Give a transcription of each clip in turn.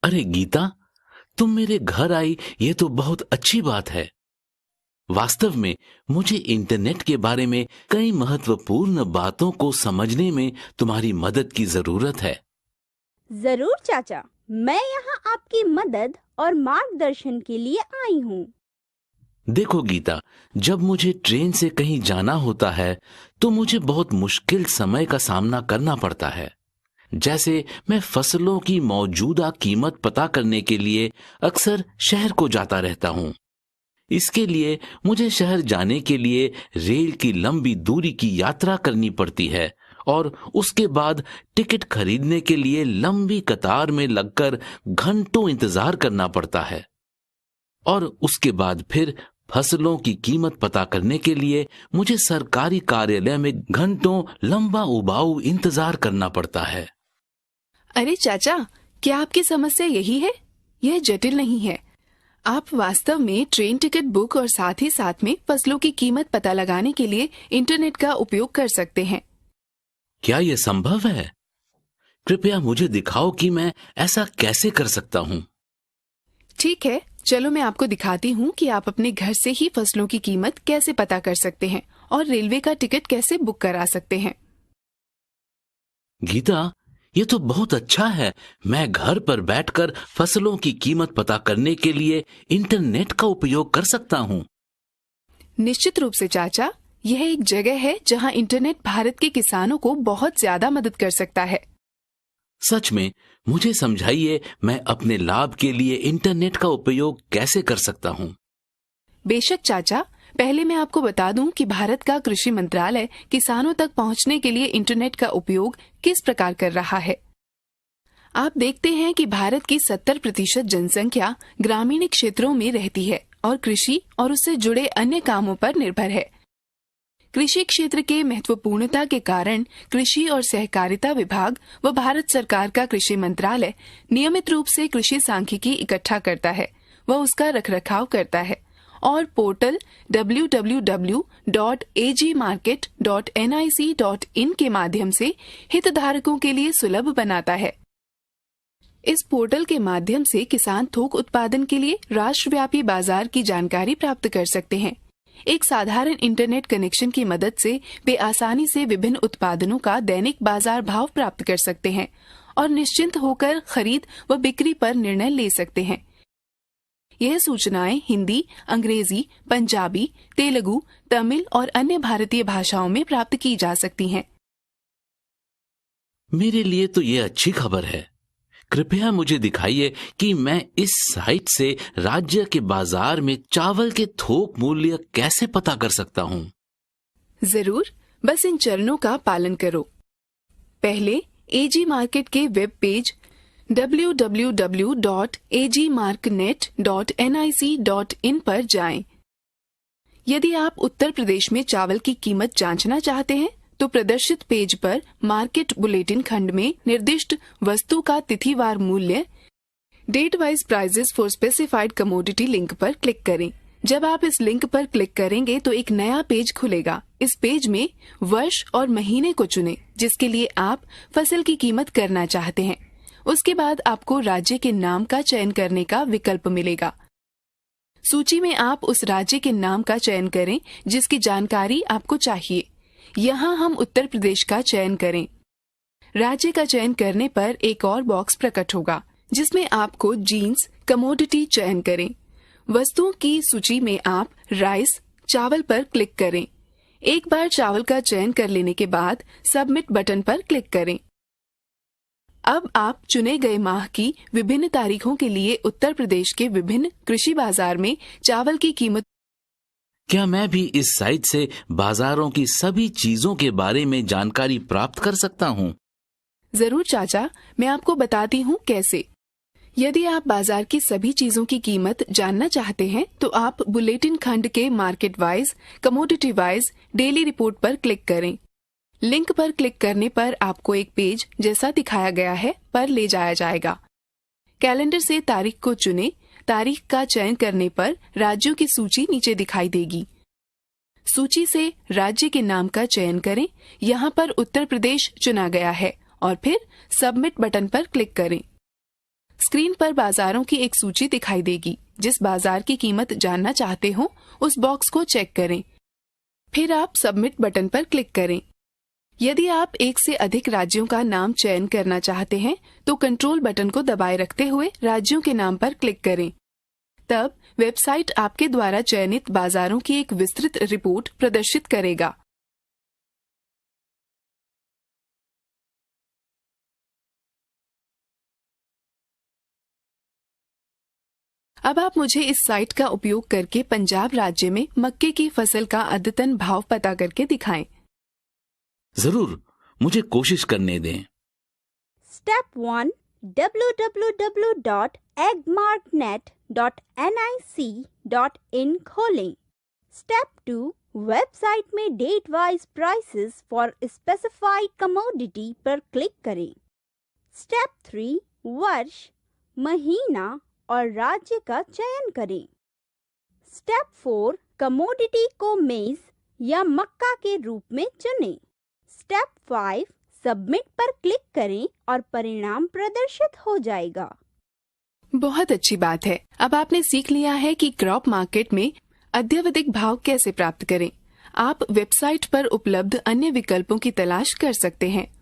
अरे गीता, तुम मेरे घर आई, ये तो बहुत अच्छी बात है। वास्तव में मुझे इंटरनेट के बारे में कई महत्वपूर्ण बातों को समझने में तुम्हारी मदद की जरूरत है। जरूर चाचा, मैं यहाँ आपकी मदद और मार्गदर्शन के लिए आई हूँ। देखो गीता, जब मुझे ट्रेन से कहीं जाना होता है तो मुझे बहुत मुश्किल समय का सामना करना पड़ता है। जैसे मैं फसलों की मौजूदा कीमत पता करने के लिए अक्सर शहर को जाता रहता हूँ। इसके लिए मुझे शहर जाने के लिए रेल की लंबी दूरी की यात्रा करनी पड़ती है और उसके बाद टिकट खरीदने के लिए लंबी कतार में लगकर घंटों इंतजार करना पड़ता है। और उसके बाद फिर फसलों की कीमत पता करने के लिए मुझे सरकारी कार्यालय में घंटों लंबा उबाऊ इंतजार करना पड़ता है। अरे चाचा, क्या आपकी समस्या यही है? यह जटिल नहीं है। आप वास्तव में ट्रेन टिकट बुक और साथ ही साथ में फसलों की कीमत पता लगाने के लिए इंटरनेट का उपयोग कर सकते हैं। क्या यह संभव है? कृपया मुझे दिखाओ कि मैं ऐसा कैसे कर सकता हूँ। ठीक है, चलो मैं आपको दिखाती हूँ कि आप अपने घर से ही फसलों की कीमत कैसे पता कर सकते हैं और रेलवे का टिकट कैसे बुक करा सकते हैं। गीता, ये तो बहुत अच्छा है। मैं घर पर बैठकर फसलों की कीमत पता करने के लिए इंटरनेट का उपयोग कर सकता हूँ। निश्चित रूप से चाचा, यह एक जगह है जहाँ इंटरनेट भारत के किसानों को बहुत ज्यादा मदद कर सकता है। सच में? मुझे समझाइए, मैं अपने लाभ के लिए इंटरनेट का उपयोग कैसे कर सकता हूँ। बेशक चाचा, पहले मैं आपको बता दूं कि भारत का कृषि मंत्रालय किसानों तक पहुंचने के लिए इंटरनेट का उपयोग किस प्रकार कर रहा है। आप देखते हैं कि भारत की 70% जनसंख्या ग्रामीण क्षेत्रों में रहती है और कृषि और उससे जुड़े अन्य कामों पर निर्भर है। कृषि क्षेत्र के महत्वपूर्णता के कारण कृषि और सहकारिता विभाग व भारत सरकार का कृषि मंत्रालय नियमित रूप से कृषि सांख्यिकी इकट्ठा करता है व उसका रखरखाव करता है और पोर्टल www.agmarket.nic.in के माध्यम से हितधारकों के लिए सुलभ बनाता है। इस पोर्टल के माध्यम से किसान थोक उत्पादन के लिए राष्ट्रव्यापी बाजार की जानकारी प्राप्त कर सकते हैं। एक साधारण इंटरनेट कनेक्शन की मदद से वे आसानी से विभिन्न उत्पादनों का दैनिक बाजार भाव प्राप्त कर सकते हैं और निश्चिंत होकर खरीद व बिक्री पर निर्णय ले सकते हैं। यह सूचनाएं हिंदी, अंग्रेजी, पंजाबी, तेलुगु, तमिल और अन्य भारतीय भाषाओं में प्राप्त की जा सकती हैं। मेरे लिए तो ये अच्छी खबर है। कृपया मुझे दिखाइए कि मैं इस साइट से राज्य के बाजार में चावल के थोक मूल्य कैसे पता कर सकता हूँ। जरूर, बस इन चरणों का पालन करो। पहले एजी मार्केट के वेब पेज www.agmarknet.nic.in पर जाएं। यदि आप उत्तर प्रदेश में चावल की कीमत जांचना चाहते हैं तो प्रदर्शित पेज पर मार्केट बुलेटिन खंड में निर्दिष्ट वस्तु का तिथिवार मूल्य date wise prices for specified commodity link पर क्लिक करें। जब आप इस लिंक पर क्लिक करेंगे तो एक नया पेज खुलेगा। इस पेज में वर्ष और महीने को चुनें जिसके लिए आप फसल की कीमत करना चाहते हैं। उसके बाद आपको राज्य के नाम का चयन करने का विकल्प मिलेगा। सूची में आप उस राज्य के नाम का चयन करें जिसकी जानकारी आपको चाहिए। यहाँ हम उत्तर प्रदेश का चयन करें। राज्य का चयन करने पर एक और बॉक्स प्रकट होगा जिसमें आपको जीन्स कमोडिटी चयन करें। वस्तुओं की सूची में आप राइस चावल पर क्लिक करें। एक बार चावल का चयन कर लेने के बाद सबमिट बटन पर क्लिक करें। अब आप चुने गए माह की विभिन्न तारीखों के लिए उत्तर प्रदेश के विभिन्न कृषि बाजार में चावल की कीमत। क्या मैं भी इस साइट से बाजारों की सभी चीजों के बारे में जानकारी प्राप्त कर सकता हूँ? जरूर चाचा, मैं आपको बताती हूँ कैसे। यदि आप बाजार की सभी चीजों की कीमत जानना चाहते हैं तो आप बुलेटिन खंड के market wise, commodity wise, daily report पर क्लिक करें। लिंक पर क्लिक करने पर आपको एक पेज जैसा दिखाया गया है पर ले जाया जाएगा। कैलेंडर से तारीख को चुनें। तारीख का चयन करने पर राज्यों की सूची नीचे दिखाई देगी। सूची से राज्य के नाम का चयन करें। यहाँ पर उत्तर प्रदेश चुना गया है और फिर सबमिट बटन पर क्लिक करें। स्क्रीन पर बाजारों की एक सूची दिखाई देगी। जिस बाजार की कीमत जानना चाहते हो उस बॉक्स को चेक करें। फिर आप सबमिट बटन पर क्लिक करें। यदि आप एक से अधिक राज्यों का नाम चयन करना चाहते हैं तो कंट्रोल बटन को दबाए रखते हुए राज्यों के नाम पर क्लिक करें। तब वेबसाइट आपके द्वारा चयनित बाजारों की एक विस्तृत रिपोर्ट प्रदर्शित करेगा। अब आप मुझे इस साइट का उपयोग करके पंजाब राज्य में मक्के की फसल का अद्यतन भाव पता करके दिखाएं। जरूर, मुझे कोशिश करने दें। स्टेप 1 www.eggmarknet.nic.in खोलें। स्टेप 2 वेबसाइट में date wise prices for specified commodity पर क्लिक करें। स्टेप 3 वर्ष, महीना और राज्य का चयन करें। स्टेप 4 कमोडिटी को मेज या मक्का के रूप में चुनें। स्टेप 5 सबमिट पर क्लिक करें और परिणाम प्रदर्शित हो जाएगा। बहुत अच्छी बात है। अब आपने सीख लिया है कि क्रॉप मार्केट में अद्यावधिक भाव कैसे प्राप्त करें। आप वेबसाइट पर उपलब्ध अन्य विकल्पों की तलाश कर सकते हैं।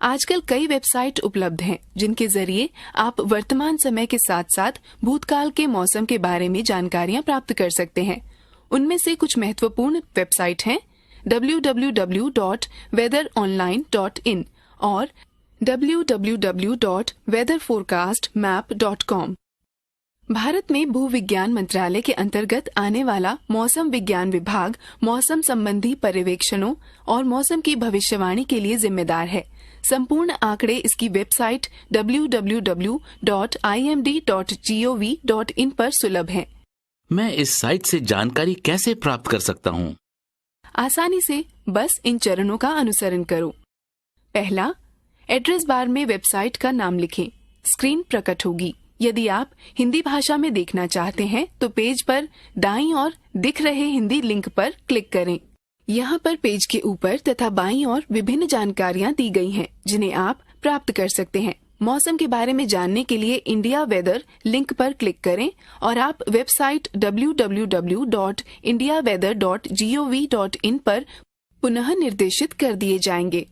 आजकल कई वेबसाइट उपलब्ध हैं जिनके जरिए आप वर्तमान समय के साथ साथ भूतकाल के मौसम के बारे में जानकारियां प्राप्त कर सकते हैं। उनमें से कुछ महत्वपूर्ण वेबसाइट हैं www.weatheronline.in और www.weatherforecastmap.com। भारत में भूविज्ञान मंत्रालय के अंतर्गत आने वाला मौसम विज्ञान विभाग मौसम संबंधी पर्यवेक्षणों और मौसम की भविष्यवाणी के लिए जिम्मेदार है। संपूर्ण आंकड़े इसकी वेबसाइट www.imd.gov.in पर सुलभ हैं। मैं इस साइट से जानकारी कैसे प्राप्त कर सकता हूँ? आसानी से बस इन चरणों का अनुसरण करो। पहला, एड्रेस बार में वेबसाइट का नाम लिखें। स्क्रीन प्रकट होगी। यदि आप हिंदी भाषा में देखना चाहते हैं तो पेज पर दाईं ओर दिख रहे हिंदी लिंक पर क्लिक करें। यहाँ पर पेज के ऊपर तथा बाईं ओर विभिन्न जानकारियाँ दी गई हैं जिन्हें आप प्राप्त कर सकते हैं। मौसम के बारे में जानने के लिए इंडिया वेदर लिंक पर क्लिक करें और आप वेबसाइट www.indiaweather.gov.in पर पुनः निर्देशित कर दिए जाएंगे।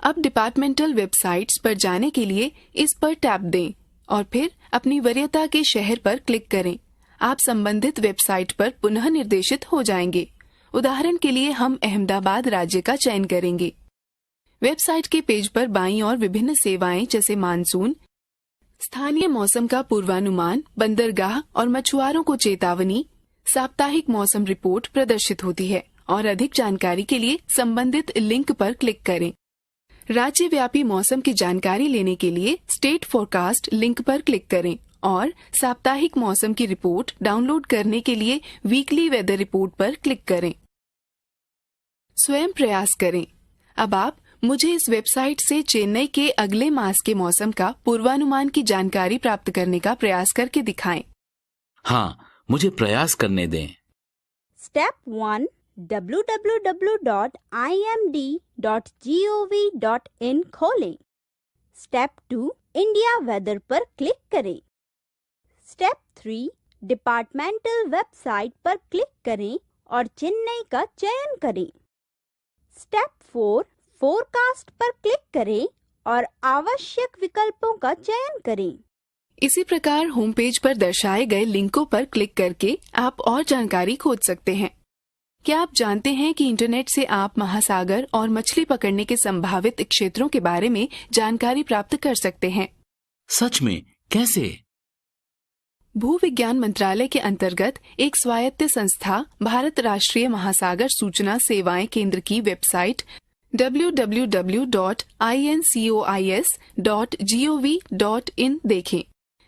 अब डिपार्टमेंटल वेबसाइट्स पर जाने के लिए इस पर टैप दें और फिर अपनी वरीयता के शहर पर क्लिक करें। आप संबंधित वेबसाइट पर पुनः निर्देशित हो जाएंगे। उदाहरण के लिए हम अहमदाबाद राज्य का चयन करेंगे। वेबसाइट के पेज पर बाईं ओर विभिन्न सेवाएं जैसे मानसून, स्थानीय मौसम का पूर्वानुमान, बंदरगाह और मछुआरों को चेतावनी, साप्ताहिक मौसम रिपोर्ट प्रदर्शित होती है और अधिक जानकारी के लिए संबंधित लिंक पर क्लिक करें। राज्यव्यापी मौसम की जानकारी लेने के लिए स्टेट फोरकास्ट लिंक पर क्लिक करें और साप्ताहिक मौसम की रिपोर्ट डाउनलोड करने के लिए वीकली वेदर रिपोर्ट पर क्लिक करें। स्वयं प्रयास करें। अब आप मुझे इस वेबसाइट से चेन्नई के अगले मास के मौसम का पूर्वानुमान की जानकारी प्राप्त करने का प्रयास करके दिखाएं। हाँ, मुझे प्रयास करने दें। स्टेप 1 www.imd.gov.in खोलें। स्टेप 2 इंडिया वेदर पर क्लिक करें। स्टेप 3 डिपार्टमेंटल वेबसाइट पर क्लिक करें और चेन्नई का चयन करें। स्टेप 4 फोरकास्ट पर क्लिक करें और आवश्यक विकल्पों का चयन करें। इसी प्रकार होम पेज पर दर्शाए गए लिंकों पर क्लिक करके आप और जानकारी खोज सकते हैं। क्या आप जानते हैं कि इंटरनेट से आप महासागर और मछली पकड़ने के संभावित क्षेत्रों के बारे में जानकारी प्राप्त कर सकते हैं? सच में? कैसे? भूविज्ञान मंत्रालय के अंतर्गत एक स्वायत्त संस्था भारत राष्ट्रीय महासागर सूचना सेवाएं केंद्र की वेबसाइट www.incois.gov.in देखें।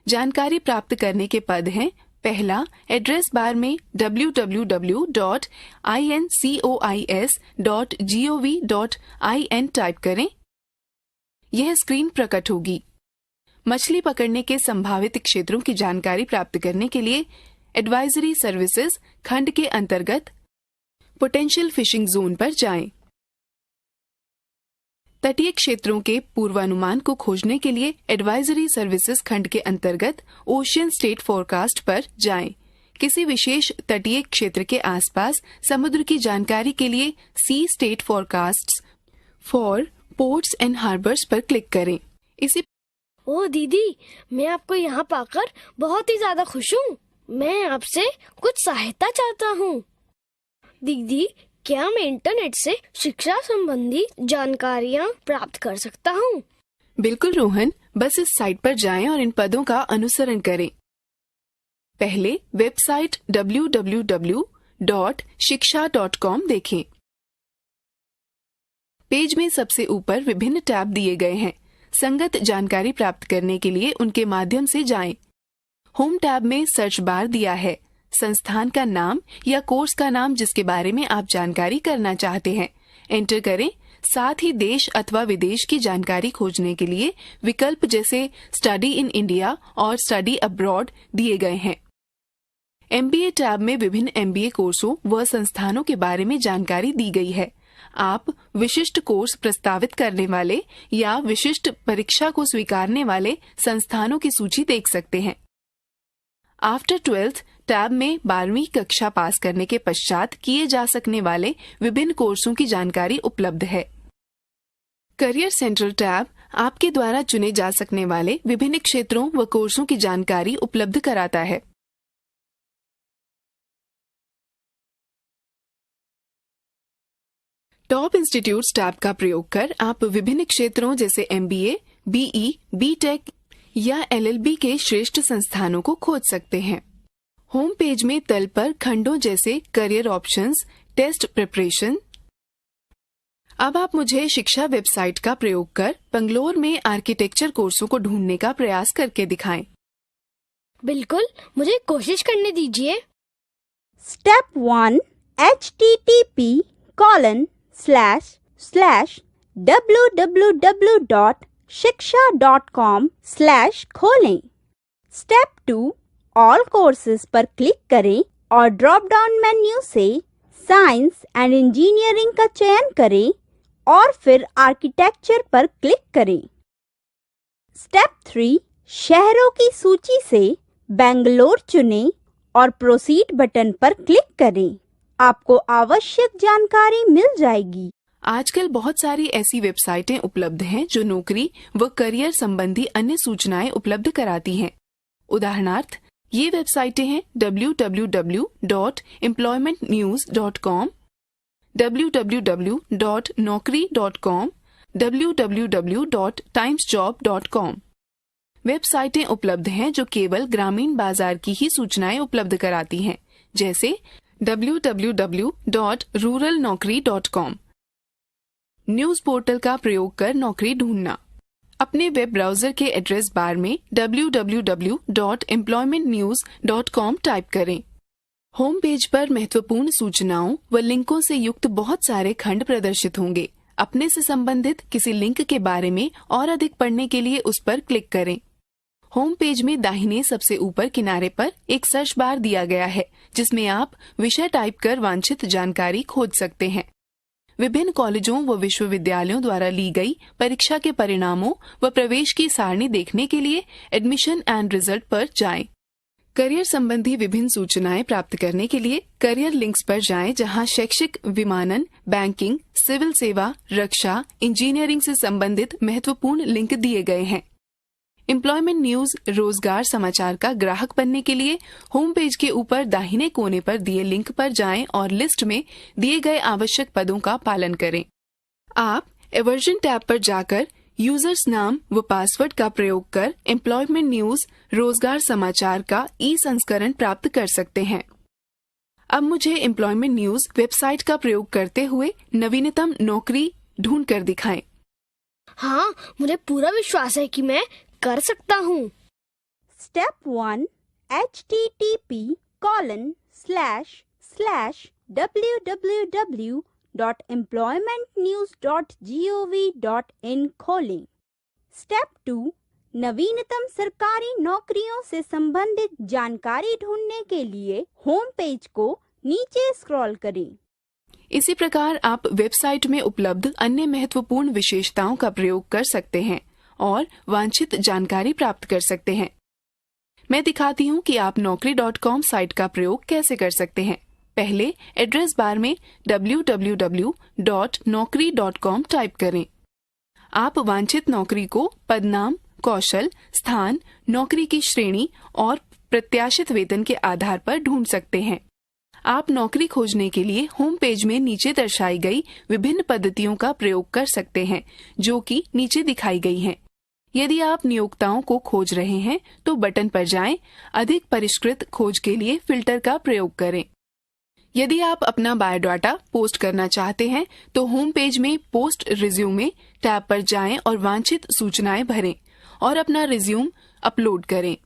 जानकारी प्राप्त करने के पद हैं। पहला, एड्रेस बार में www.incois.gov.in टाइप करें। यह स्क्रीन प्रकट होगी। मछली पकड़ने के संभावित क्षेत्रों की जानकारी प्राप्त करने के लिए एडवाइजरी सर्विसेज खंड के अंतर्गत पोटेंशियल फिशिंग जोन पर जाएं। तटीय क्षेत्रों के पूर्वानुमान को खोजने के लिए एडवाइजरी सर्विसेज खंड के अंतर्गत ओशियन स्टेट फोरकास्ट पर जाएं। किसी विशेष तटीय क्षेत्र के आसपास समुद्र की जानकारी के लिए sea state forecasts for ports and harbours पर क्लिक करें। इसी ओ दीदी, मैं आपको यहाँ पाकर बहुत ही ज्यादा खुश हूँ। मैं आपसे कुछ सहायता चाहता हूँ। दीदी, क्या मैं इंटरनेट से शिक्षा संबंधी जानकारियाँ प्राप्त कर सकता हूँ? बिल्कुल रोहन, बस इस साइट पर जाएं और इन पदों का अनुसरण करें। पहले वेबसाइट www.shiksha.com देखें। पेज में सबसे ऊपर विभिन्न टैब दिए गए हैं। संगत जानकारी प्राप्त करने के लिए उनके माध्यम से जाएं। होम टैब में सर्च बार दिया है। संस्थान का नाम या कोर्स का नाम जिसके बारे में आप जानकारी करना चाहते हैं एंटर करें। साथ ही देश अथवा विदेश की जानकारी खोजने के लिए विकल्प जैसे स्टडी इन इंडिया और स्टडी अब्रॉड दिए गए हैं। MBA टैब में विभिन्न MBA कोर्सों व संस्थानों के बारे में जानकारी दी गई है। आप विशिष्ट कोर्स प्रस्तावित करने वाले या विशिष्ट परीक्षा को स्वीकारने वाले संस्थानों की सूची देख सकते हैं। आफ्टर 12th टैब में 12वीं कक्षा पास करने के पश्चात किए जा सकने वाले विभिन्न कोर्सों की जानकारी उपलब्ध है। करियर सेंट्रल टैब आपके द्वारा चुने जा सकने वाले विभिन्न क्षेत्रों व कोर्सों की जानकारी उपलब्ध कराता है। टॉप इंस्टीट्यूट्स टैब का प्रयोग कर आप विभिन्न क्षेत्रों जैसे MBA, BE, BTech या LLB के श्रेष्ठ संस्थानों को खोज सकते हैं। होम पेज में तल पर खंडों जैसे करियर ऑप्शंस, टेस्ट प्रिपरेशन। अब आप मुझे शिक्षा वेबसाइट का प्रयोग कर बंगलोर में आर्किटेक्चर कोर्सों को ढूंढने का प्रयास करके दिखाएं। बिल्कुल, मुझे कोशिश करने दीजिए। Step 1 http://www.shiksha.com/खोलें। Step 2 ऑल कोर्सेज पर क्लिक करें और ड्रॉप डाउन मेन्यू से साइंस एंड इंजीनियरिंग का चयन करें और फिर आर्किटेक्चर पर क्लिक करें। स्टेप 3 शहरों की सूची से बेंगलोर चुनें और प्रोसीड बटन पर क्लिक करें। आपको आवश्यक जानकारी मिल जाएगी। आजकल बहुत सारी ऐसी वेबसाइटें उपलब्ध हैं जो नौकरी व करियर संबंधी अन्य सूचनाएं उपलब्ध कराती हैं। उदाहरणार्थ, ये वेबसाइटें हैं www.employmentnews.com, www.naukri.com, www.timesjob.com। वेबसाइटें उपलब्ध हैं जो केवल ग्रामीण बाजार की ही सूचनाएं उपलब्ध कराती हैं, जैसे www.ruralnaukri.com। न्यूज पोर्टल का प्रयोग कर नौकरी ढूंढना। अपने वेब ब्राउजर के एड्रेस बार में www.employmentnews.com टाइप करें। होम पेज पर महत्वपूर्ण सूचनाओं व लिंकों से युक्त बहुत सारे खंड प्रदर्शित होंगे। अपने से संबंधित किसी लिंक के बारे में और अधिक पढ़ने के लिए उस पर क्लिक करें। होम पेज में दाहिने सबसे ऊपर किनारे पर एक सर्च बार दिया गया है, जिसमें आप विषय टाइप कर वांछित जानकारी खोज सकते हैं। विभिन्न कॉलेजों व विश्वविद्यालयों द्वारा ली गई परीक्षा के परिणामों व प्रवेश की सारणी देखने के लिए एडमिशन एंड रिजल्ट पर जाएं। करियर संबंधी विभिन्न सूचनाएं प्राप्त करने के लिए करियर लिंक्स पर जाएं, जहां शैक्षिक, विमानन, बैंकिंग, सिविल सेवा, रक्षा, इंजीनियरिंग से संबंधित महत्वपूर्ण लिंक दिए गए हैं। एम्प्लॉयमेंट न्यूज रोजगार समाचार का ग्राहक बनने के लिए होम पेज के ऊपर दाहिने कोने पर दिए लिंक पर जाएं और लिस्ट में दिए गए आवश्यक पदों का पालन करें। आप एवर्जन टैब पर जाकर यूजर्स नाम व पासवर्ड का प्रयोग कर एम्प्लॉयमेंट न्यूज रोजगार समाचार का संस्करण प्राप्त कर सकते हैं। अब मुझे एम्प्लॉयमेंट न्यूज वेबसाइट का प्रयोग करते हुए नवीनतम नौकरी ढूंढ कर दिखाएं। हाँ, मुझे पूरा विश्वास है कि मैं कर सकता हूँ। स्टेप 1 http://www.employmentnews.gov.in खोलें। स्टेप 2 नवीनतम सरकारी नौकरियों से संबंधित जानकारी ढूंढने के लिए होम पेज को नीचे स्क्रॉल करें। इसी प्रकार आप वेबसाइट में उपलब्ध अन्य महत्वपूर्ण विशेषताओं का प्रयोग कर सकते हैं और वांछित जानकारी प्राप्त कर सकते हैं। मैं दिखाती हूँ कि आप naukri.com साइट का प्रयोग कैसे कर सकते हैं। पहले एड्रेस बार में www.naukri.com टाइप करें। आप वांछित नौकरी को पदनाम, कौशल, स्थान, नौकरी की श्रेणी और प्रत्याशित वेतन के आधार पर ढूंढ सकते हैं। आप नौकरी खोजने के लिए होम पेज में नीचे दर्शाई गई विभिन्न पद्धतियों का प्रयोग कर सकते हैं, जो कि नीचे दिखाई गई हैं। यदि आप नियोक्ताओं को खोज रहे हैं तो बटन पर जाएं, अधिक परिष्कृत खोज के लिए फिल्टर का प्रयोग करें। यदि आप अपना बायोडाटा पोस्ट करना चाहते हैं तो होम पेज में पोस्ट रिज्यूमे टैब पर जाएं और वांछित सूचनाएं भरें और अपना रिज्यूम अपलोड करें।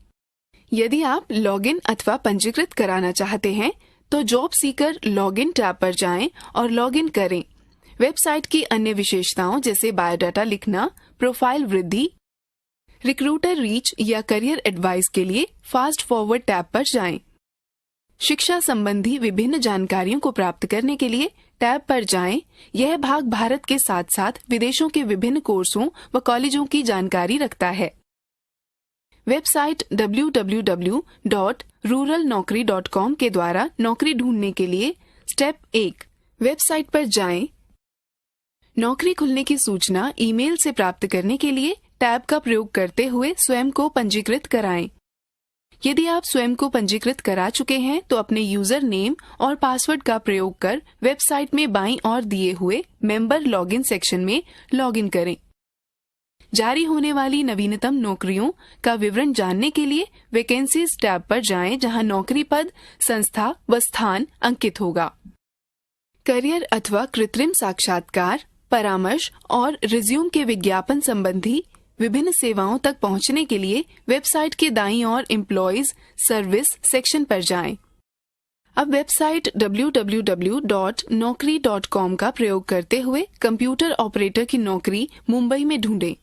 यदि आप लॉगिन अथवा पंजीकृत कराना चाहते हैं तो जॉब सीकर लॉगिन टैब पर जाएं और लॉगिन करें। वेबसाइट की अन्य विशेषताओं जैसे बायोडाटा लिखना, प्रोफाइल वृद्धि, रिक्रूटर रीच या करियर एडवाइस के लिए फास्ट फॉरवर्ड टैब पर जाएं। शिक्षा संबंधी विभिन्न जानकारियों को प्राप्त करने के लिए टैब पर जाएं। यह भाग भारत के साथ साथ विदेशों के विभिन्न कोर्सों व कॉलेजों की जानकारी रखता है। वेबसाइट www.ruralnaukri.com के द्वारा नौकरी ढूंढने के लिए स्टेप 1, वेबसाइट पर जाएं। नौकरी खुलने की सूचना ईमेल से प्राप्त करने के लिए टैब का प्रयोग करते हुए स्वयं को पंजीकृत कराएं। यदि आप स्वयं को पंजीकृत करा चुके हैं तो अपने यूजर नेम और पासवर्ड का प्रयोग कर वेबसाइट में बाईं ओर दिए हुए मेंबर लॉगिन सेक्शन में लॉगिन करें। जारी होने वाली नवीनतम नौकरियों का विवरण जानने के लिए वैकेंसीज टैब पर जाएं, जहां नौकरी पद, संस्था व स्थान अंकित होगा। करियर अथवा कृत्रिम साक्षात्कार, परामर्श और रिज्यूम के विज्ञापन संबंधी विभिन्न सेवाओं तक पहुंचने के लिए वेबसाइट के दाईं ओर एम्प्लॉइज सर्विस सेक्शन पर जाएं। अब वेबसाइट www.naukri.com का प्रयोग करते हुए कंप्यूटर ऑपरेटर की नौकरी मुंबई में ढूंढें।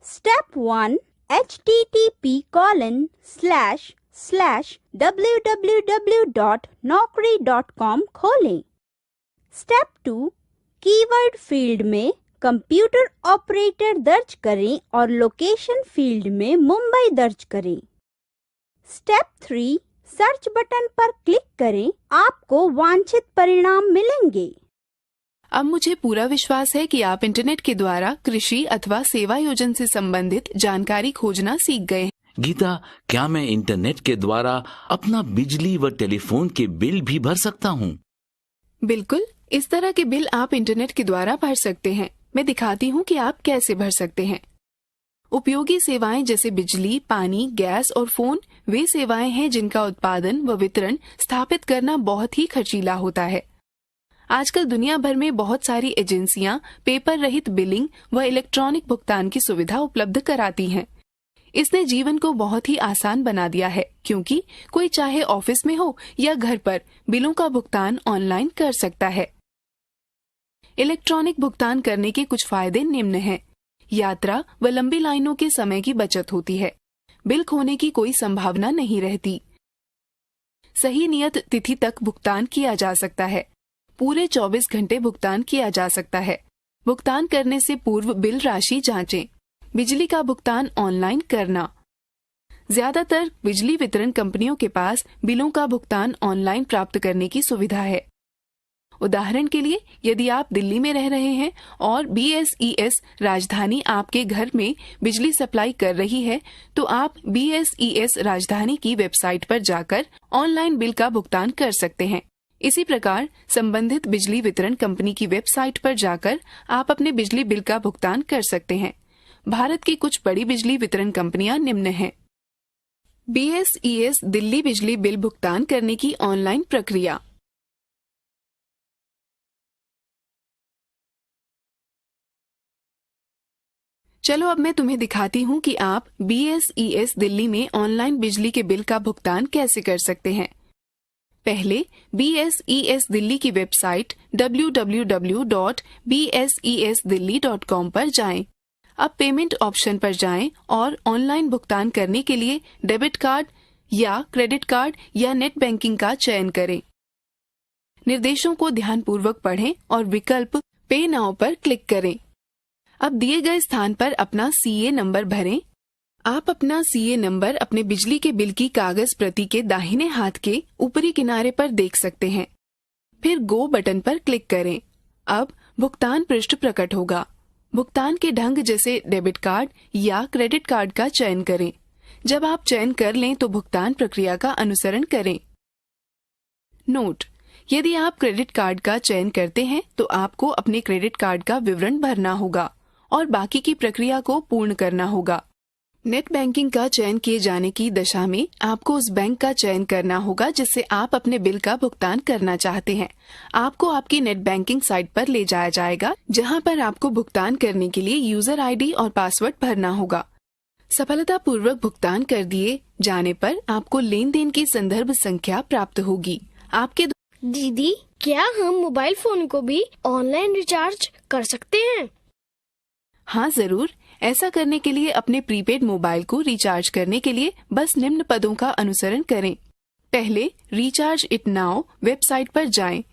Step 1, http://www.naukri.com खोलें। Step 2, कीवर्ड फील्ड में कंप्यूटर ऑपरेटर दर्ज करें और लोकेशन फील्ड में मुंबई दर्ज करें। स्टेप 3, सर्च बटन पर क्लिक करें, आपको वांछित परिणाम मिलेंगे। अब मुझे पूरा विश्वास है कि आप इंटरनेट के द्वारा कृषि अथवा सेवा योजन से संबंधित जानकारी खोजना सीख गए हैं। गीता, क्या मैं इंटरनेट के द्वारा अपना बिजली व टेलीफोन के बिल भी भर सकता हूँ? बिल्कुल, इस तरह के बिल आप इंटरनेट के द्वारा भर सकते हैं। मैं दिखाती हूँ कि आप कैसे भर सकते हैं। उपयोगी सेवाएं जैसे बिजली, पानी, गैस और फोन वे सेवाएं हैं जिनका उत्पादन व वितरण स्थापित करना बहुत ही खर्चीला होता है। आजकल दुनिया भर में बहुत सारी एजेंसियां पेपर रहित बिलिंग व इलेक्ट्रॉनिक भुगतान की सुविधा उपलब्ध कराती हैं। इसने जीवन को बहुत ही आसान बना दिया है, क्योंकि कोई चाहे ऑफिस में हो या घर पर बिलों का भुगतान ऑनलाइन कर सकता है। इलेक्ट्रॉनिक भुगतान करने के कुछ फायदे निम्न हैं। यात्रा व लंबी लाइनों के समय की बचत होती है। बिल खोने की कोई संभावना नहीं रहती। सही नियत तिथि तक भुगतान किया जा सकता है। पूरे 24 घंटे भुगतान किया जा सकता है। भुगतान करने से पूर्व बिल राशि जांचें। बिजली का भुगतान ऑनलाइन करना। ज्यादातर बिजली वितरण कंपनियों के पास बिलों का भुगतान ऑनलाइन प्राप्त करने की सुविधा है। उदाहरण के लिए, यदि आप दिल्ली में रह रहे हैं और BSES राजधानी आपके घर में बिजली सप्लाई कर रही है, तो आप BSES राजधानी की वेबसाइट पर जाकर ऑनलाइन बिल का भुगतान कर सकते हैं। इसी प्रकार संबंधित बिजली वितरण कंपनी की वेबसाइट पर जाकर आप अपने बिजली बिल का भुगतान कर सकते हैं। भारत की कुछ बड़ी बिजली वितरण कंपनियां निम्न हैं। BSES दिल्ली बिजली बिल भुगतान करने की ऑनलाइन प्रक्रिया। चलो अब मैं तुम्हें दिखाती हूँ कि आप BSES दिल्ली में ऑनलाइन बिजली के बिल का भुगतान कैसे कर सकते हैं। पहले BSES दिल्ली की वेबसाइट www.bsesdilli.com पर जाएं। अब पेमेंट ऑप्शन पर जाएं और ऑनलाइन भुगतान करने के लिए डेबिट कार्ड या क्रेडिट कार्ड या नेट बैंकिंग का चयन करें। निर्देशों को ध्यानपूर्वक पढ़ें और विकल्प पे नाउ पर क्लिक करें। अब दिए गए स्थान पर अपना सीए नंबर भरें। आप अपना सीए नंबर अपने बिजली के बिल की कागज प्रति के दाहिने हाथ के ऊपरी किनारे पर देख सकते हैं। फिर गो बटन पर क्लिक करें। अब भुगतान पृष्ठ प्रकट होगा। भुगतान के ढंग जैसे डेबिट कार्ड या क्रेडिट कार्ड का चयन करें। जब आप चयन कर लें तो भुगतान प्रक्रिया का अनुसरण करें। नोट: यदि आप क्रेडिट कार्ड का चयन करते हैं तो आपको अपने क्रेडिट कार्ड का विवरण भरना होगा और बाकी की प्रक्रिया को पूर्ण करना होगा। नेट बैंकिंग का चयन किए जाने की दशा में आपको उस बैंक का चयन करना होगा जिससे आप अपने बिल का भुगतान करना चाहते हैं। आपको आपकी नेट बैंकिंग साइट पर ले जाया जाएगा, जहां पर आपको भुगतान करने के लिए यूजर आईडी और पासवर्ड भरना होगा। सफलतापूर्वक भुगतान कर दिए जाने पर आपको लेन देन की संदर्भ संख्या प्राप्त होगी। आपके दीदी, क्या हम मोबाइल फोन को भी ऑनलाइन रिचार्ज कर सकते हैं? हाँ जरूर। ऐसा करने के लिए अपने प्रीपेड मोबाइल को रिचार्ज करने के लिए बस निम्न पदों का अनुसरण करें। पहले रिचार्ज इट नाउ वेबसाइट पर जाएं।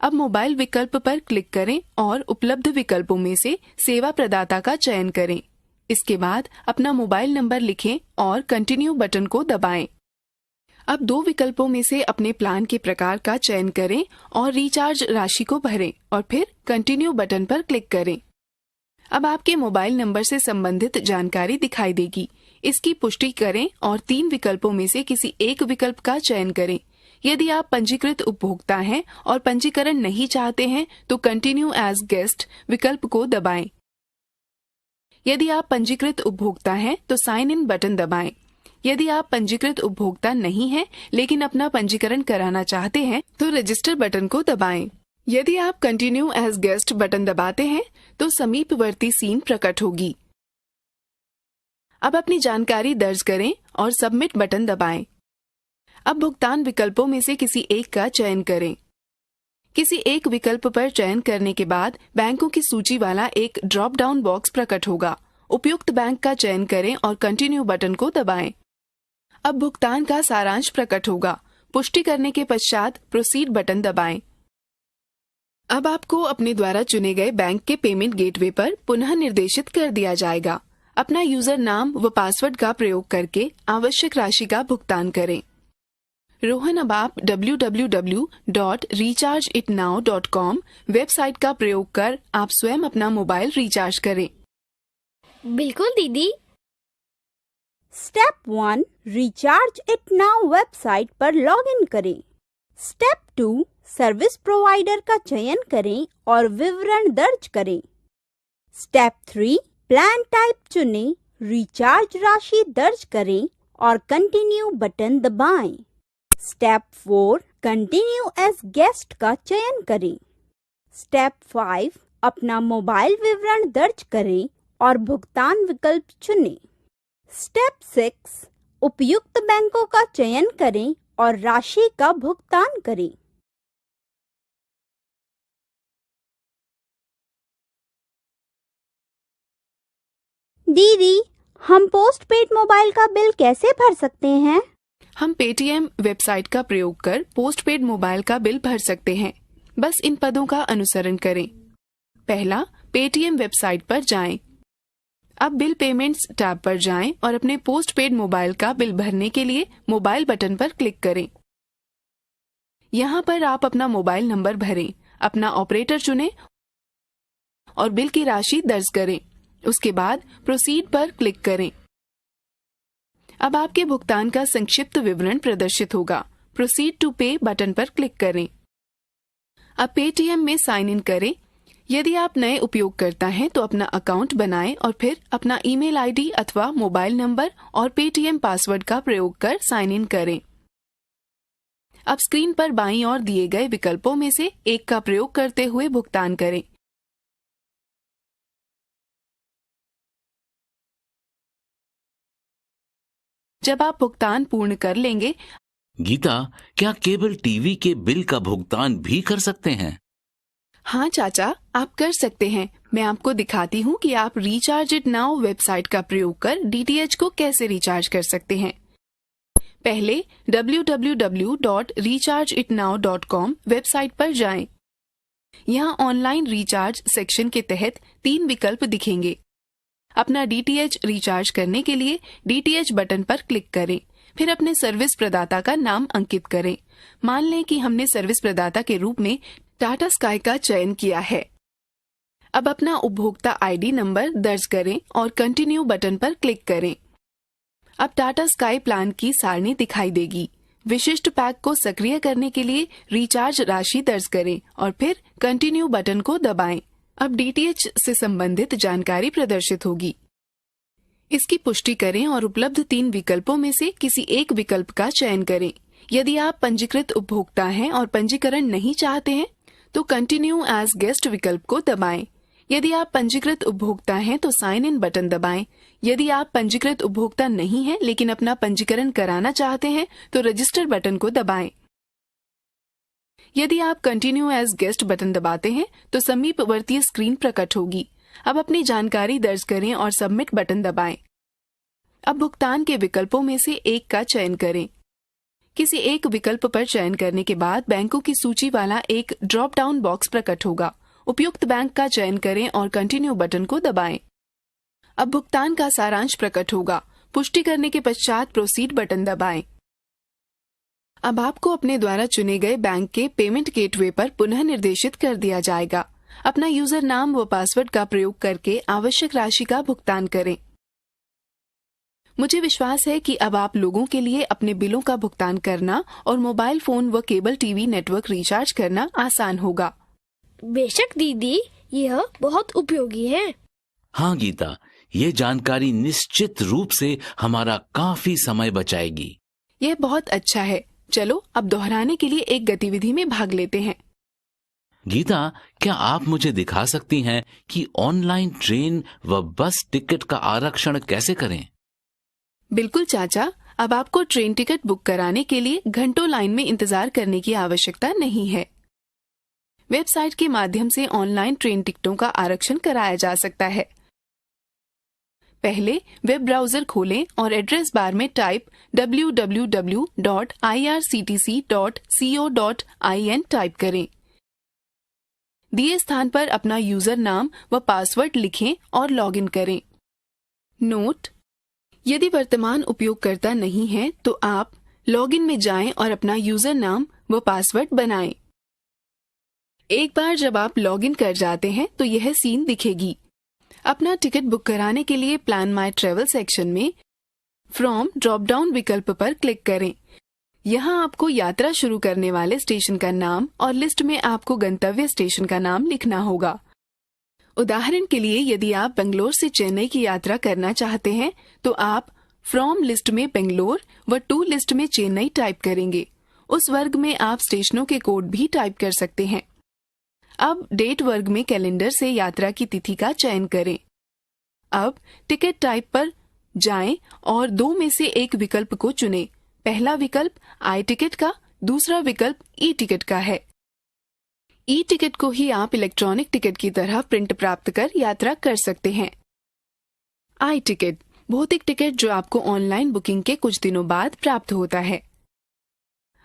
अब मोबाइल विकल्प पर क्लिक करें और उपलब्ध विकल्पों में से सेवा प्रदाता का चयन करें। इसके बाद अपना मोबाइल नंबर लिखें और कंटिन्यू बटन को दबाएं। अब दो विकल्पों में से अपने प्लान के प्रकार का चयन करें और रिचार्ज राशि को भरें और फिर कंटिन्यू बटन पर क्लिक करें। अब आपके मोबाइल नंबर से संबंधित जानकारी दिखाई देगी। इसकी पुष्टि करें और 3 विकल्पों में से किसी एक विकल्प का चयन करें। यदि आप पंजीकृत उपभोक्ता हैं और पंजीकरण नहीं चाहते हैं तो कंटिन्यू एज गेस्ट विकल्प को दबाएं। यदि आप पंजीकृत उपभोक्ता हैं तो साइन इन बटन दबाएं। यदि आप पंजीकृत उपभोक्ता नहीं हैं लेकिन अपना पंजीकरण कराना चाहते हैं तो रजिस्टर बटन को दबाएं। यदि आप कंटिन्यू एज गेस्ट बटन दबाते हैं तो समीपवर्ती सीन प्रकट होगी। अब अपनी जानकारी दर्ज करें और सबमिट बटन दबाएं। अब भुगतान विकल्पों में से किसी एक का चयन करें। किसी एक विकल्प पर चयन करने के बाद बैंकों की सूची वाला एक ड्रॉप डाउन बॉक्स प्रकट होगा। उपयुक्त बैंक का चयन करें और कंटिन्यू बटन को दबाएं। अब भुगतान का सारांश प्रकट होगा। पुष्टि करने के पश्चात प्रोसीड बटन दबाएं। अब आपको अपने द्वारा चुने गए बैंक के पेमेंट गेटवे पर पुनः निर्देशित कर दिया जाएगा। अपना यूजर नाम व पासवर्ड का प्रयोग करके आवश्यक राशि का भुगतान करें। रोहन, अब आप www.rechargeitnow.com वेबसाइट का प्रयोग कर आप स्वयं अपना मोबाइल रिचार्ज करें। बिल्कुल दीदी। Step 1, recharge it now website पर लॉगिन करें। स्टेप 2, सर्विस प्रोवाइडर का चयन करें और विवरण दर्ज करें। स्टेप 3, प्लान टाइप चुनें, रिचार्ज राशि दर्ज करें और कंटिन्यू बटन दबाएं। स्टेप 4, कंटिन्यू एज गेस्ट का चयन करें। स्टेप 5, अपना मोबाइल विवरण दर्ज करें और भुगतान विकल्प चुनें। स्टेप 6, उपयुक्त बैंकों का चयन करें और राशि का भुगतान करें। दीदी, हम पोस्टपेड मोबाइल का बिल कैसे भर सकते हैं? हम पेटीएम वेबसाइट का प्रयोग कर पोस्टपेड मोबाइल का बिल भर सकते हैं। बस इन पदों का अनुसरण करें। पहला, पेटीएम वेबसाइट पर जाएं। अब बिल पेमेंट्स टैब पर जाएं और अपने पोस्टपेड मोबाइल का बिल भरने के लिए मोबाइल बटन पर क्लिक करें। यहाँ पर आप अपना मोबाइल नंबर भरें, अपना ऑपरेटर चुनें और बिल की राशि दर्ज करें। उसके बाद प्रोसीड पर क्लिक करें। अब आपके भुगतान का संक्षिप्त विवरण प्रदर्शित होगा। प्रोसीड टू पे बटन पर क्लिक करें। अब पेटीएम में साइन इन करें। यदि आप नए उपयोगकर्ता हैं तो अपना अकाउंट बनाएं और फिर अपना ईमेल आईडी अथवा मोबाइल नंबर और पेटीएम पासवर्ड का प्रयोग कर साइन इन करें। अब स्क्रीन पर बाईं ओर दिए गए विकल्पों में से एक का प्रयोग करते हुए भुगतान करें। जब आप भुगतान पूर्ण कर लेंगे। गीता, क्या केबल टीवी के बिल का भुगतान भी कर सकते हैं? हाँ चाचा, आप कर सकते हैं। मैं आपको दिखाती हूँ कि आप रिचार्ज इट नाउ वेबसाइट का प्रयोग कर डीटीएच को कैसे रिचार्ज कर सकते हैं। पहले www.rechargeitnow.com वेबसाइट पर जाएं। यहाँ ऑनलाइन रिचार्ज सेक्शन के तहत 3 विकल्प दिखेंगे। अपना DTH रिचार्ज करने के लिए DTH बटन पर क्लिक करें, फिर अपने सर्विस प्रदाता का नाम अंकित करें। मान लें कि हमने सर्विस प्रदाता के रूप में टाटा स्काई का चयन किया है। अब अपना उपभोक्ता ID नंबर दर्ज करें और कंटिन्यू बटन पर क्लिक करें। अब टाटा स्काई प्लान की सारणी दिखाई देगी। विशिष्ट पैक को सक्रिय करने के लिए रिचार्ज राशि दर्ज करें और फिर कंटिन्यू बटन को दबाएं। अब DTH से संबंधित जानकारी प्रदर्शित होगी। इसकी पुष्टि करें और उपलब्ध 3 विकल्पों में से किसी एक विकल्प का चयन करें। यदि आप पंजीकृत उपभोक्ता हैं और पंजीकरण नहीं चाहते हैं तो कंटिन्यू एज गेस्ट विकल्प को दबाएं। यदि आप पंजीकृत उपभोक्ता हैं तो साइन इन बटन दबाएं। यदि आप पंजीकृत उपभोक्ता नहीं हैं लेकिन अपना पंजीकरण कराना चाहते हैं तो रजिस्टर बटन को दबाएं। यदि आप कंटिन्यू एज गेस्ट बटन दबाते हैं तो समीपवर्ती स्क्रीन प्रकट होगी। अब अपनी जानकारी दर्ज करें और सबमिट बटन दबाएं। अब भुगतान के विकल्पों में से एक का चयन करें। किसी एक विकल्प पर चयन करने के बाद बैंकों की सूची वाला एक ड्रॉप डाउन बॉक्स प्रकट होगा। उपयुक्त बैंक का चयन करें और कंटिन्यू बटन को दबाएं। अब भुगतान का सारांश प्रकट होगा। पुष्टि करने के पश्चात प्रोसीड बटन दबाएं। अब आपको अपने द्वारा चुने गए बैंक के पेमेंट गेटवे पर पुनः निर्देशित कर दिया जाएगा। अपना यूजर नाम व पासवर्ड का प्रयोग करके आवश्यक राशि का भुगतान करें। मुझे विश्वास है कि अब आप लोगों के लिए अपने बिलों का भुगतान करना और मोबाइल फोन व केबल टीवी नेटवर्क रिचार्ज करना आसान होगा। बेशक दीदी, यह बहुत उपयोगी है। हाँ गीता, ये जानकारी निश्चित रूप से हमारा काफी समय बचाएगी। यह बहुत अच्छा है। चलो अब दोहराने के लिए एक गतिविधि में भाग लेते हैं। गीता, क्या आप मुझे दिखा सकती हैं कि ऑनलाइन ट्रेन व बस टिकट का आरक्षण कैसे करें? बिल्कुल चाचा, अब आपको ट्रेन टिकट बुक कराने के लिए घंटों लाइन में इंतजार करने की आवश्यकता नहीं है। वेबसाइट के माध्यम से ऑनलाइन ट्रेन टिकटों का आरक्षण कराया जा सकता है। पहले वेब ब्राउजर खोलें और एड्रेस बार में टाइप www.irctc.co.in टाइप करें। दिए स्थान पर अपना यूजर नाम व पासवर्ड लिखें और लॉगिन करें। नोट: यदि वर्तमान उपयोगकर्ता नहीं है तो आप लॉगिन में जाएं और अपना यूजर नाम व पासवर्ड बनाएं। एक बार जब आप लॉगिन कर जाते हैं तो यह सीन दिखेगी। अपना टिकट बुक कराने के लिए प्लान माई ट्रेवल सेक्शन में फ्रॉम ड्रॉप डाउन विकल्प पर क्लिक करें। यहाँ आपको यात्रा शुरू करने वाले स्टेशन का नाम और लिस्ट में आपको गंतव्य स्टेशन का नाम लिखना होगा। उदाहरण के लिए यदि आप बेंगलोर से चेन्नई की यात्रा करना चाहते हैं तो आप फ्रॉम लिस्ट में बेंगलोर व टू लिस्ट में चेन्नई टाइप करेंगे। उस वर्ग में आप स्टेशनों के कोड भी टाइप कर सकते हैं। अब डेट वर्ग में कैलेंडर से यात्रा की तिथि का चयन करें। अब टिकट टाइप पर जाएं और 2 में से एक विकल्प को चुनें। पहला विकल्प आई टिकट का, दूसरा विकल्प ई टिकट का है। ई टिकट को ही आप इलेक्ट्रॉनिक टिकट की तरह प्रिंट प्राप्त कर यात्रा कर सकते हैं। आई टिकट भौतिक टिकट जो आपको ऑनलाइन बुकिंग के कुछ दिनों बाद प्राप्त होता है।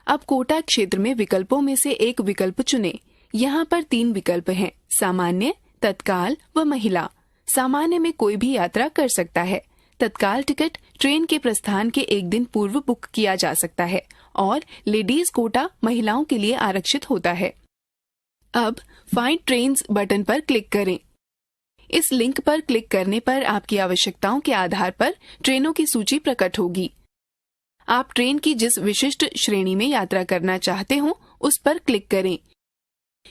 अब कोटा क्षेत्र में विकल्पों में से एक विकल्प चुनें। यहाँ पर 3 विकल्प हैं: सामान्य, तत्काल व महिला। सामान्य में कोई भी यात्रा कर सकता है। तत्काल टिकट ट्रेन के प्रस्थान के एक दिन पूर्व बुक किया जा सकता है और लेडीज कोटा महिलाओं के लिए आरक्षित होता है। अब फाइंड ट्रेन्स बटन पर क्लिक करें। इस लिंक पर क्लिक करने पर आपकी आवश्यकताओं के आधार पर ट्रेनों की सूची प्रकट होगी। आप ट्रेन की जिस विशिष्ट श्रेणी में यात्रा करना चाहते हो उस पर क्लिक करें।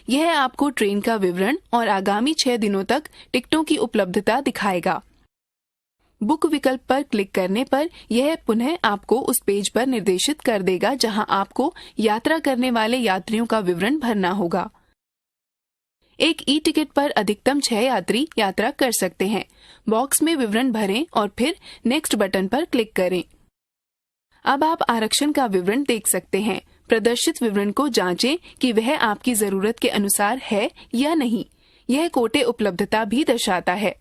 यह आपको ट्रेन का विवरण और आगामी 6 दिनों तक टिकटों की उपलब्धता दिखाएगा। बुक विकल्प पर क्लिक करने पर यह पुनः आपको उस पेज पर निर्देशित कर देगा जहां आपको यात्रा करने वाले यात्रियों का विवरण भरना होगा। एक ई टिकट पर अधिकतम 6 यात्री यात्रा कर सकते हैं। बॉक्स में विवरण भरें और फिर नेक्स्ट बटन पर क्लिक करें। अब आप आरक्षण का विवरण देख सकते हैं। प्रदर्शित विवरण को जांचें कि वह आपकी जरूरत के अनुसार है या नहीं। यह कोटे उपलब्धता भी दर्शाता है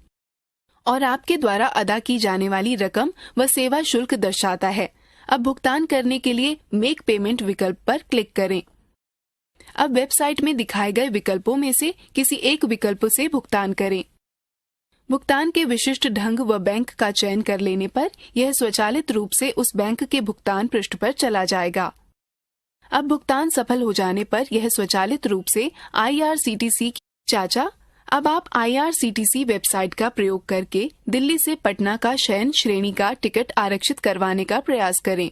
और आपके द्वारा अदा की जाने वाली रकम व सेवा शुल्क दर्शाता है। अब भुगतान करने के लिए मेक पेमेंट विकल्प पर क्लिक करें। अब वेबसाइट में दिखाए गए विकल्पों में से किसी एक विकल्प से भुगतान करें। भुगतान के विशिष्ट ढंग व बैंक का चयन कर लेने पर यह स्वचालित रूप से उस बैंक के भुगतान पृष्ठ पर चला जाएगा। अब भुगतान सफल हो जाने पर यह स्वचालित रूप से IRCTC चाचा, अब आप IRCTC वेबसाइट का प्रयोग करके दिल्ली से पटना का शयन श्रेणी का टिकट आरक्षित करवाने का प्रयास करें।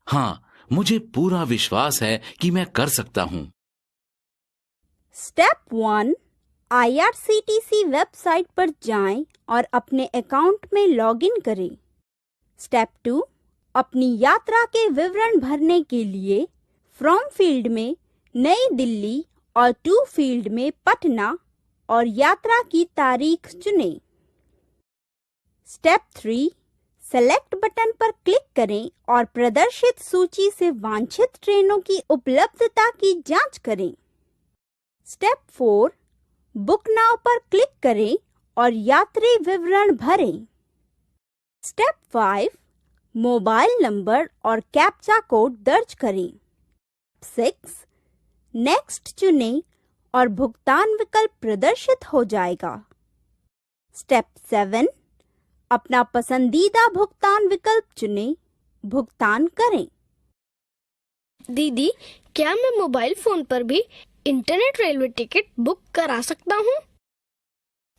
हाँ, मुझे पूरा विश्वास है कि मैं कर सकता हूँ। स्टेप 1, IRCTC वेबसाइट पर जाएं और अपने अकाउंट में लॉगिन करें। स्टेप 2, अपनी यात्रा के विवरण भरने के लिए फ्रॉम फील्ड में नई दिल्ली और टू फील्ड में पटना और यात्रा की तारीख चुनें। स्टेप 3, सेलेक्ट बटन पर क्लिक करें और प्रदर्शित सूची से वांछित ट्रेनों की उपलब्धता की जांच करें। स्टेप 4, बुक नाउ पर क्लिक करें और यात्री विवरण भरें। स्टेप 5, मोबाइल नंबर और कैप्चा कोड दर्ज करें। 6, नेक्स्ट चुनें और भुगतान विकल्प प्रदर्शित हो जाएगा। स्टेप 7, अपना पसंदीदा भुगतान विकल्प चुनें, भुगतान करें। दीदी, क्या मैं मोबाइल फोन पर भी इंटरनेट रेलवे टिकट बुक करा सकता हूँ?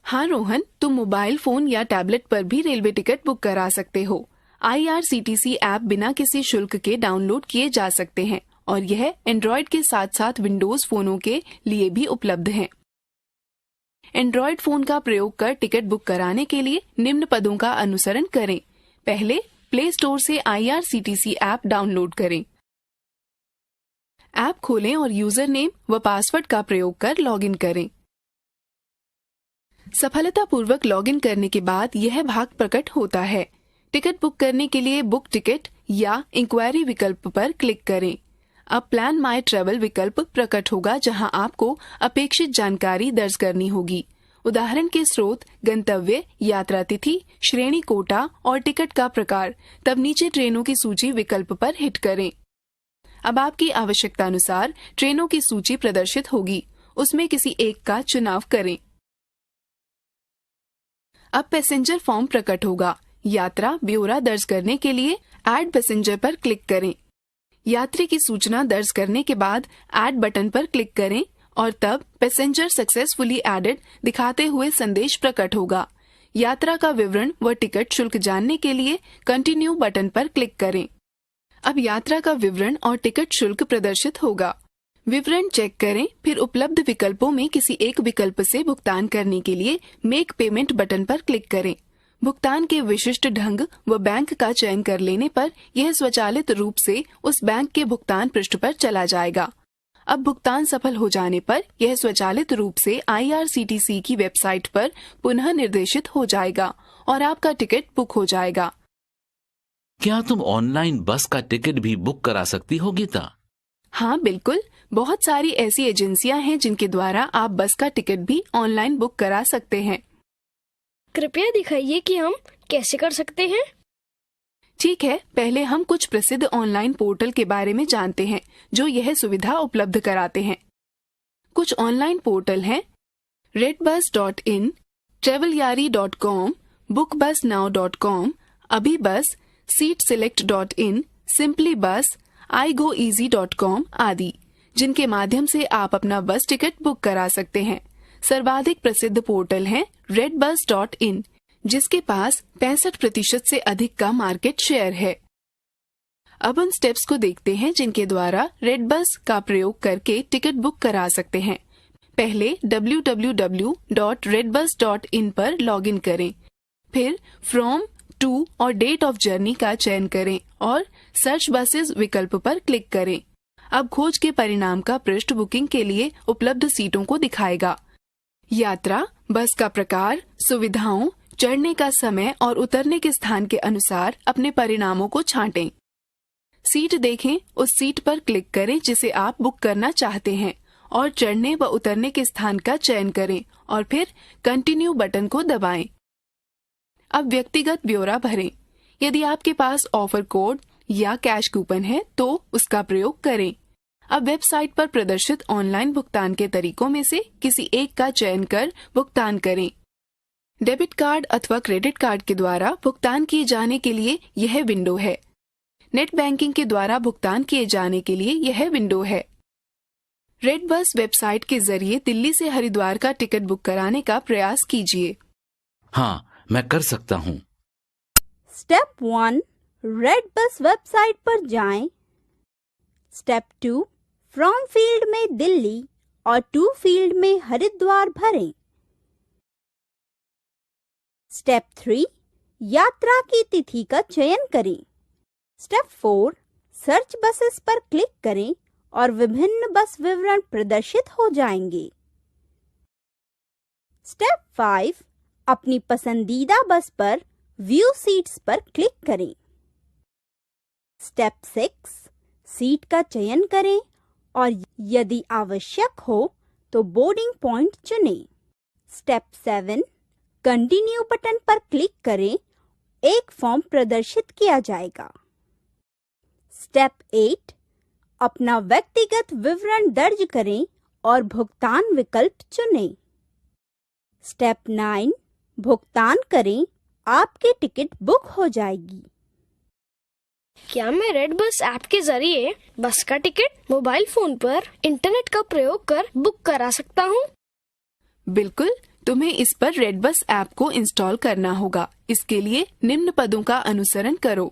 हाँ रोहन, तुम मोबाइल फोन या टैबलेट पर भी रेलवे टिकट बुक करा सकते हो। IRCTC ऐप बिना किसी शुल्क के डाउनलोड किए जा सकते हैं और यह एंड्रॉइड के साथ साथ विंडोज फोनों के लिए भी उपलब्ध है। एंड्रॉइड फोन का प्रयोग कर टिकट बुक कराने के लिए निम्न पदों का अनुसरण करें। पहले, प्ले स्टोर से IRCTC ऐप डाउनलोड करें। ऐप खोलें और यूजर नेम व पासवर्ड का प्रयोग कर लॉगिन करें। सफलतापूर्वक लॉगिन करने के बाद यह भाग प्रकट होता है। टिकट बुक करने के लिए बुक टिकट या इंक्वायरी विकल्प पर क्लिक करें। अब प्लान माई ट्रेवल विकल्प प्रकट होगा, जहां आपको अपेक्षित जानकारी दर्ज करनी होगी। उदाहरण के स्रोत, गंतव्य, यात्रा तिथि, श्रेणी कोटा और टिकट का प्रकार। तब नीचे ट्रेनों की सूची विकल्प पर हिट करें। अब आपकी आवश्यकता अनुसार ट्रेनों की सूची प्रदर्शित होगी, उसमें किसी एक का चुनाव करें। अब पैसेंजर फॉर्म प्रकट होगा। यात्रा ब्यौरा दर्ज करने के लिए ऐड पैसेंजर पर क्लिक करें। यात्री की सूचना दर्ज करने के बाद ऐड बटन पर क्लिक करें और तब पैसेंजर सक्सेसफुली एडेड दिखाते हुए संदेश प्रकट होगा। यात्रा का विवरण व टिकट शुल्क जानने के लिए कंटिन्यू बटन पर क्लिक करें। अब यात्रा का विवरण और टिकट शुल्क प्रदर्शित होगा। विवरण चेक करें, फिर उपलब्ध विकल्पों में किसी एक विकल्प से भुगतान करने के लिए मेक पेमेंट बटन पर क्लिक करें। भुगतान के विशिष्ट ढंग व बैंक का चयन कर लेने पर यह स्वचालित रूप से उस बैंक के भुगतान पृष्ठ पर चला जाएगा। अब भुगतान सफल हो जाने पर यह स्वचालित रूप से IRCTC की वेबसाइट पर पुनः निर्देशित हो जाएगा और आपका टिकट बुक हो जाएगा। क्या तुम ऑनलाइन बस का टिकट भी बुक करा सकती हो गीता? हाँ बिल्कुल, बहुत सारी ऐसी एजेंसियां हैं जिनके द्वारा आप बस का टिकट भी ऑनलाइन बुक करा सकते हैं। कृपया दिखाइए कि हम कैसे कर सकते हैं। ठीक है, पहले हम कुछ प्रसिद्ध ऑनलाइन पोर्टल के बारे में जानते हैं जो यह सुविधा उपलब्ध कराते हैं। कुछ ऑनलाइन पोर्टल हैं redbus.in, travelyaari.com, bookbusnow.com, अभीबस, seatselect.in, simplybus, igoeasy.com आदि, जिनके माध्यम से आप अपना बस टिकट बुक करा सकते हैं। सर्वाधिक प्रसिद्ध पोर्टल है redbus.in, जिसके पास 65% से अधिक का मार्केट शेयर है। अब उन स्टेप्स को देखते हैं जिनके द्वारा रेडबस का प्रयोग करके टिकट बुक करा सकते हैं। पहले www.redbus.in पर लॉगिन करें, फिर फ्रॉम, टू और डेट ऑफ जर्नी का चयन करें और सर्च बसेस विकल्प पर क्लिक करें। अब खोज के परिणाम का पृष्ठ बुकिंग के लिए उपलब्ध सीटों को दिखाएगा। यात्रा, बस का प्रकार, सुविधाओं, चढ़ने का समय और उतरने के स्थान के अनुसार अपने परिणामों को छांटें। सीट देखें, उस सीट पर क्लिक करें जिसे आप बुक करना चाहते हैं और चढ़ने व उतरने के स्थान का चयन करें और फिर कंटिन्यू बटन को दबाएं। अब व्यक्तिगत ब्यौरा भरें। यदि आपके पास ऑफर कोड या कैश कूपन है तो उसका प्रयोग करें। अब वेबसाइट पर प्रदर्शित ऑनलाइन भुगतान के तरीकों में से किसी एक का चयन कर भुगतान करें। डेबिट कार्ड अथवा क्रेडिट कार्ड के द्वारा भुगतान किए जाने के लिए यह विंडो है। नेट बैंकिंग के द्वारा भुगतान किए जाने के लिए यह विंडो है। रेड बस वेबसाइट के जरिए दिल्ली से हरिद्वार का टिकट बुक कराने का प्रयास कीजिए। हाँ, मैं कर सकता हूँ। स्टेप 1, रेड बस वेबसाइट पर जाएं। स्टेप 2, फ्रॉम फील्ड में दिल्ली और टू फील्ड में हरिद्वार भरें। स्टेप 3, यात्रा की तिथि का चयन करें। स्टेप 4, सर्च बसेस पर क्लिक करें और विभिन्न बस विवरण प्रदर्शित हो जाएंगे। स्टेप 5, अपनी पसंदीदा बस पर व्यू सीट्स पर क्लिक करें। स्टेप 6, सीट का चयन करें और यदि आवश्यक हो तो बोर्डिंग पॉइंट चुनें। स्टेप 7, कंटिन्यू बटन पर क्लिक करें, एक फॉर्म प्रदर्शित किया जाएगा। स्टेप 8, अपना व्यक्तिगत विवरण दर्ज करें और भुगतान विकल्प चुनें। स्टेप 9, भुगतान करें, आपकी टिकट बुक हो जाएगी। क्या मैं रेड बस ऐप के जरिए बस का टिकट मोबाइल फोन पर इंटरनेट का प्रयोग कर बुक करा सकता हूँ? बिल्कुल, तुम्हें इस पर रेड बस ऐप को इंस्टॉल करना होगा। इसके लिए निम्न पदों का अनुसरण करो।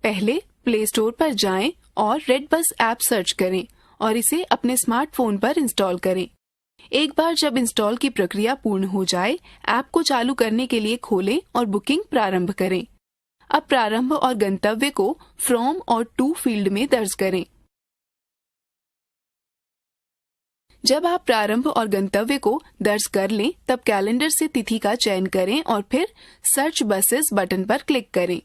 पहले प्ले स्टोर पर जाएं और रेड बस ऐप सर्च करें और इसे अपने स्मार्टफोन पर इंस्टॉल करें। एक बार जब इंस्टॉल की प्रक्रिया पूर्ण हो जाए, ऐप को चालू करने के लिए खोलें और बुकिंग प्रारंभ करें। अब प्रारंभ और गंतव्य को फ्रॉम और टू फील्ड में दर्ज करें। जब आप प्रारंभ और गंतव्य को दर्ज कर लें, तब कैलेंडर से तिथि का चयन करें और फिर सर्च बसेस बटन पर क्लिक करें।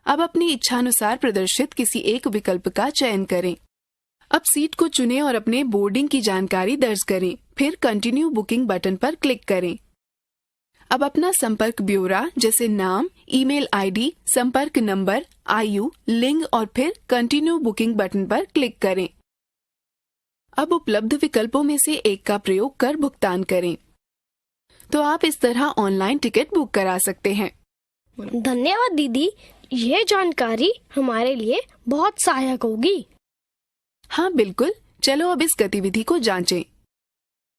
अब अपनी इच्छानुसार प्रदर्शित किसी एक विकल्प का चयन करें। अब सीट को चुनें और अपने बोर्डिंग की जानकारी दर्ज करें। फिर कंटिन्यू बुकिंग बटन पर क्लिक करें। अब अपना संपर्क ब्यौरा जैसे नाम, ईमेल आईडी, संपर्क नंबर, आयु, लिंग और फिर कंटिन्यू बुकिंग बटन पर क्लिक करें। अब उपलब्ध विकल्पों में से एक का प्रयोग कर भुगतान करें। तो आप इस तरह ऑनलाइन टिकट बुक करा सकते हैं। धन्यवाद दीदी, ये जानकारी हमारे लिए बहुत सहायक होगी। हाँ बिल्कुल, चलो अब इस गतिविधि को जांचें।